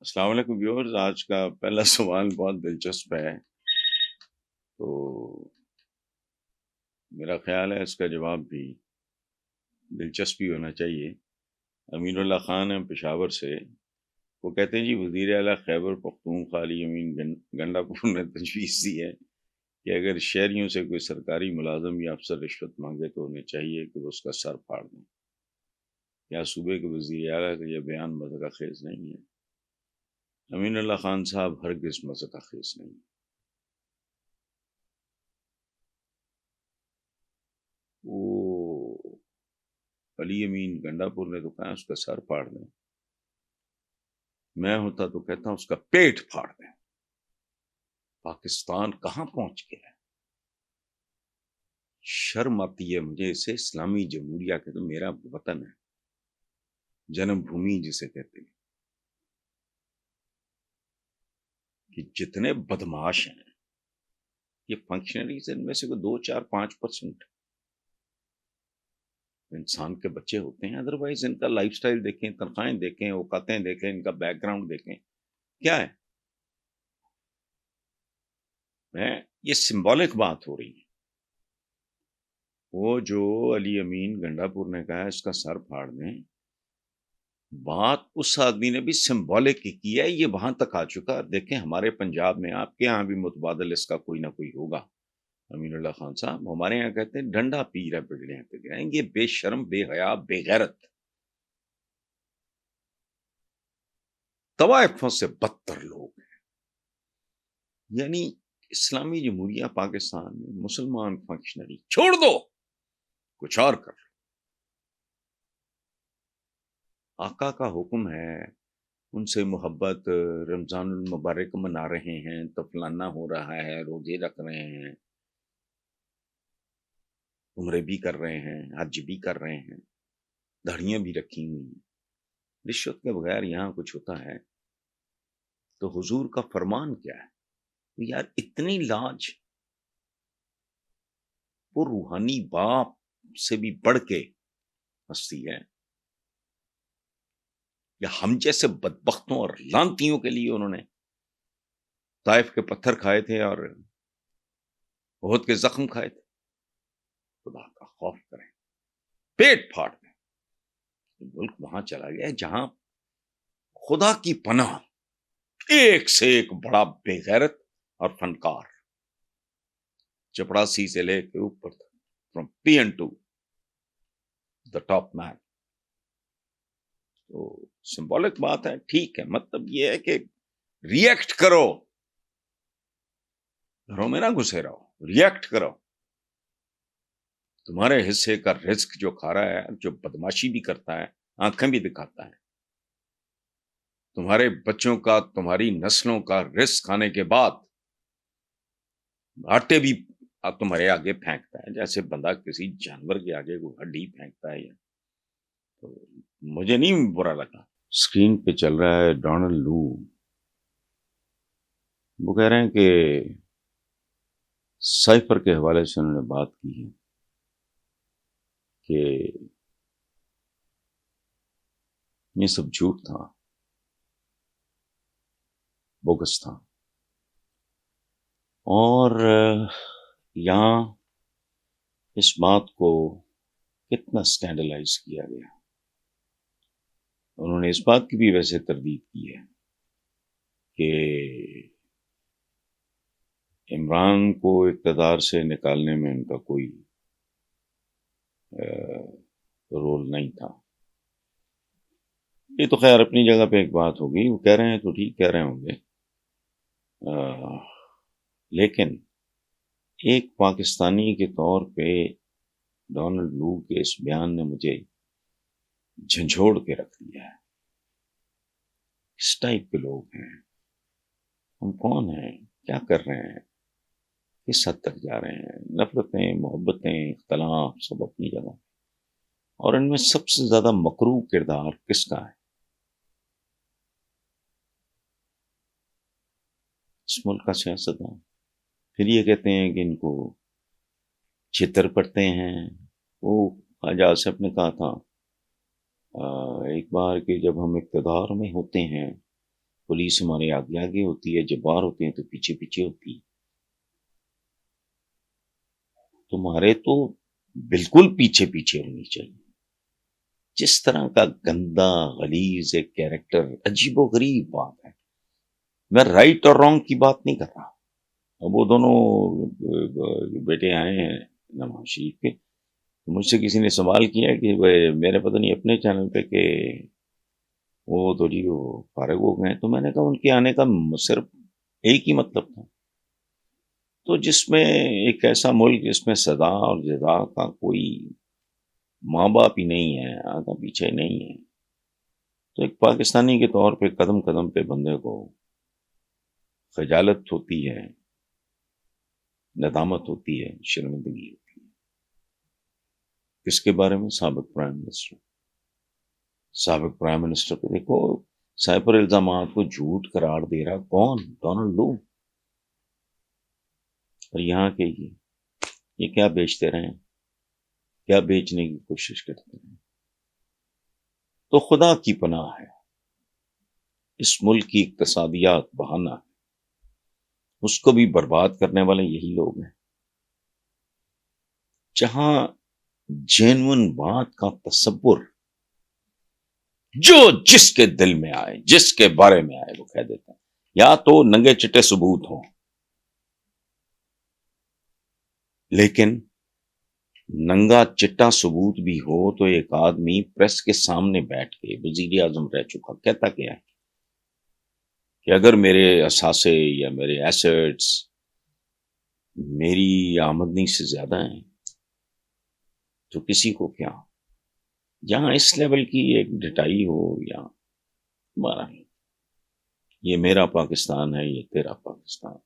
السلام علیکم ویورز، آج کا پہلا سوال بہت دلچسپ ہے، تو میرا خیال ہے اس کا جواب بھی دلچسپ ہی ہونا چاہیے۔ امین اللہ خان ہیں پشاور سے، وہ کہتے ہیں جی وزیر اعلیٰ خیبر پختونخوا علی امین گنڈا پور نے تجویز دی ہے کہ اگر شہریوں سے کوئی سرکاری ملازم یا افسر رشوت مانگے تو انہیں چاہیے کہ وہ اس کا سر پھاڑ دیں۔ کیا صوبے کے وزیر اعلیٰ کا یہ بیان مذاق خیز نہیں ہے؟ امین اللہ خان صاحب ہرگز مذاق خیز نہیں ہے۔ وہ علی امین گنڈا پور نے تو کہا اس کا سر پھاڑ دیں، میں ہوتا تو کہتا ہوں اس کا پیٹ پھاڑ دیں۔ پاکستان کہاں پہنچ گیا ہے؟ شرم آتی ہے مجھے اسے اسلامی جمہوریہ کے، تو میرا وطن ہے، جنم بھومی جسے کہتے ہیں، کہ جتنے بدماش ہیں یہ فنکشنریز، ان میں سے کوئی 2-4-5% انسان کے بچے ہوتے ہیں، ادروائز ان کا لائف سٹائل دیکھیں، تنخواہیں دیکھیں، اوقاتیں دیکھیں، ان کا بیک گراؤنڈ دیکھیں کیا ہے۔ یہ سمبولک بات ہو رہی ہے۔ وہ جو علی امین گنڈا پور نے کہا اس کا سر پھاڑ دیں، بات اس آدمی نے بھی سمبولک کی ہے، یہ وہاں تک آ چکا۔ دیکھیں ہمارے پنجاب میں، آپ کے ہاں بھی متبادل اس کا کوئی نہ کوئی ہوگا۔ امین اللہ خان صاحب ہمارے یہاں کہتے ہیں ڈنڈا پیر ہے بگڑے ہیں تو گرائیں گے، بے شرم، بے حیا، بے غیرت، طوائفوں سے بدتر لوگ ہیں۔ یعنی اسلامی جمہوریہ پاکستان میں مسلمان فنکشنری چھوڑ دو، کچھ اور کر لو۔ آقا کا حکم ہے، ان سے محبت، رمضان المبارک منا رہے ہیں تو فلانا ہو رہا ہے، روزے رکھ رہے ہیں، عمرے بھی کر رہے ہیں، حج بھی کر رہے ہیں، دھڑیاں بھی رکھی ہوئی ہیں، رشوت کے بغیر یہاں کچھ ہوتا ہے تو حضور کا فرمان کیا ہے؟ تو یار اتنی لاج، وہ روحانی باپ سے بھی بڑھ کے ہستی ہے، یا ہم جیسے بدبختوں اور لانتیوں کے لیے انہوں نے طائف کے پتھر کھائے تھے اور احد کے زخم کھائے تھے؟ خدا کا خوف کریں، پیٹ پھاڑ دیں۔ ملک وہاں چلا گیا جہاں خدا کی پناہ ایک سے ایک بڑا بے غیرت اور فنکار، چپڑاسی سے لے کے اوپر تک، from P N to the top man. تو سمبولک بات ہے، ٹھیک ہے، مطلب یہ ہے کہ ریئیکٹ کرو، گھروں میں نہ گھسے رہو، ریئیکٹ کرو۔ تمہارے حصے کا رزق جو کھا رہا ہے، جو بدماشی بھی کرتا ہے، آنکھیں بھی دکھاتا ہے، تمہارے بچوں کا، تمہاری نسلوں کا رزق کھانے کے بعد آٹے بھی تمہارے آگے پھینکتا ہے، جیسے بندہ کسی جانور کے آگے وہ ہڈی پھینکتا ہے۔ تو مجھے نہیں برا لگا۔ اسکرین پہ چل رہا ہے ڈونلڈ لو، وہ کہہ رہے ہیں کہ سائفر کے حوالے سے انہوں نے بات کی ہے کہ یہ سب جھوٹ تھا، بوگس تھا، اور یہاں اس بات کو کتنا اسکینڈلائز کیا گیا۔ انہوں نے اس بات کی بھی ویسے تردید کی ہے کہ عمران کو اقتدار سے نکالنے میں ان کا کوئی رول نہیں تھا۔ یہ تو خیر اپنی جگہ پہ ایک بات ہوگی، وہ کہہ رہے ہیں تو ٹھیک کہہ رہے ہوں گے، لیکن ایک پاکستانی کے طور پہ ڈونلڈ لو کے اس بیان نے مجھے جھنجھوڑ کے رکھ دیا ہے۔ اس ٹائپ کے لوگ ہیں ہم، کون ہیں، کیا کر رہے ہیں، کس حد تک جا رہے ہیں؟ نفرتیں، محبتیں، اختلاف سب اپنی جگہ، اور ان میں سب سے زیادہ مکروہ کردار کس کا ہے؟ اس ملک کا سیاستدان۔ پھر یہ کہتے ہیں کہ ان کو چھتر پڑتے ہیں۔ وہ خواجہ آصف نے کہا تھا ایک بار کہ جب ہم اقتدار میں ہوتے ہیں پولیس ہمارے آگے آگے ہوتی ہے، جب باہر ہوتے ہیں تو پیچھے پیچھے ہوتی ہے. تمہارے تو بالکل پیچھے پیچھے ہونی چاہیے. جس طرح کا گندا غلیظ ایک کیریکٹر، عجیب و غریب بات ہے. میں رائٹ اور رانگ کی بات نہیں کر رہا. اب وہ دونوں جو بیٹے آئے ہیں نواز شریف کے، مجھ سے کسی نے سوال کیا کہ میرے پتہ نہیں اپنے چینل پہ کہ وہ تو جی وہ فارغ ہو گئے. تو میں نے کہا ان کے آنے کا صرف ایک ہی مطلب تھا. تو جس میں ایک ایسا ملک جس میں سزا اور جزا کا کوئی ماں باپ ہی نہیں ہے، آگا پیچھے نہیں ہے، تو ایک پاکستانی کے طور پہ قدم قدم پہ بندے کو خجالت ہوتی ہے، ندامت ہوتی ہے، شرمندگی ہوتی ہے. کس کے بارے میں؟ سابق پرائم منسٹر پہ دیکھو، سائبر الزامات کو جھوٹ قرار دے رہا کون؟ ڈونلڈ لو. اور یہاں کے یہ کیا بیچتے رہے ہیں، کیا بیچنے کی کوشش کرتے ہیں. تو خدا کی پناہ ہے، اس ملک کی اقتصادیات بہانا ہے، اس کو بھی برباد کرنے والے یہی لوگ ہیں. جہاں جینون بات کا تصور جو جس کے دل میں آئے، جس کے بارے میں آئے وہ کہہ دیتا ہے، یا تو ننگے چٹے ثبوت ہوں. لیکن ننگا چٹا ثبوت بھی ہو تو ایک آدمی پریس کے سامنے بیٹھ کے وزیر اعظم رہ چکا کہتا کیا ہے کہ اگر میرے اثاثے یا میرے ایسٹس میری آمدنی سے زیادہ ہیں تو کسی کو کیا. جہاں اس لیول کی ایک ڈٹائی ہو، یا ہمارا یہ میرا پاکستان ہے، یہ تیرا پاکستان،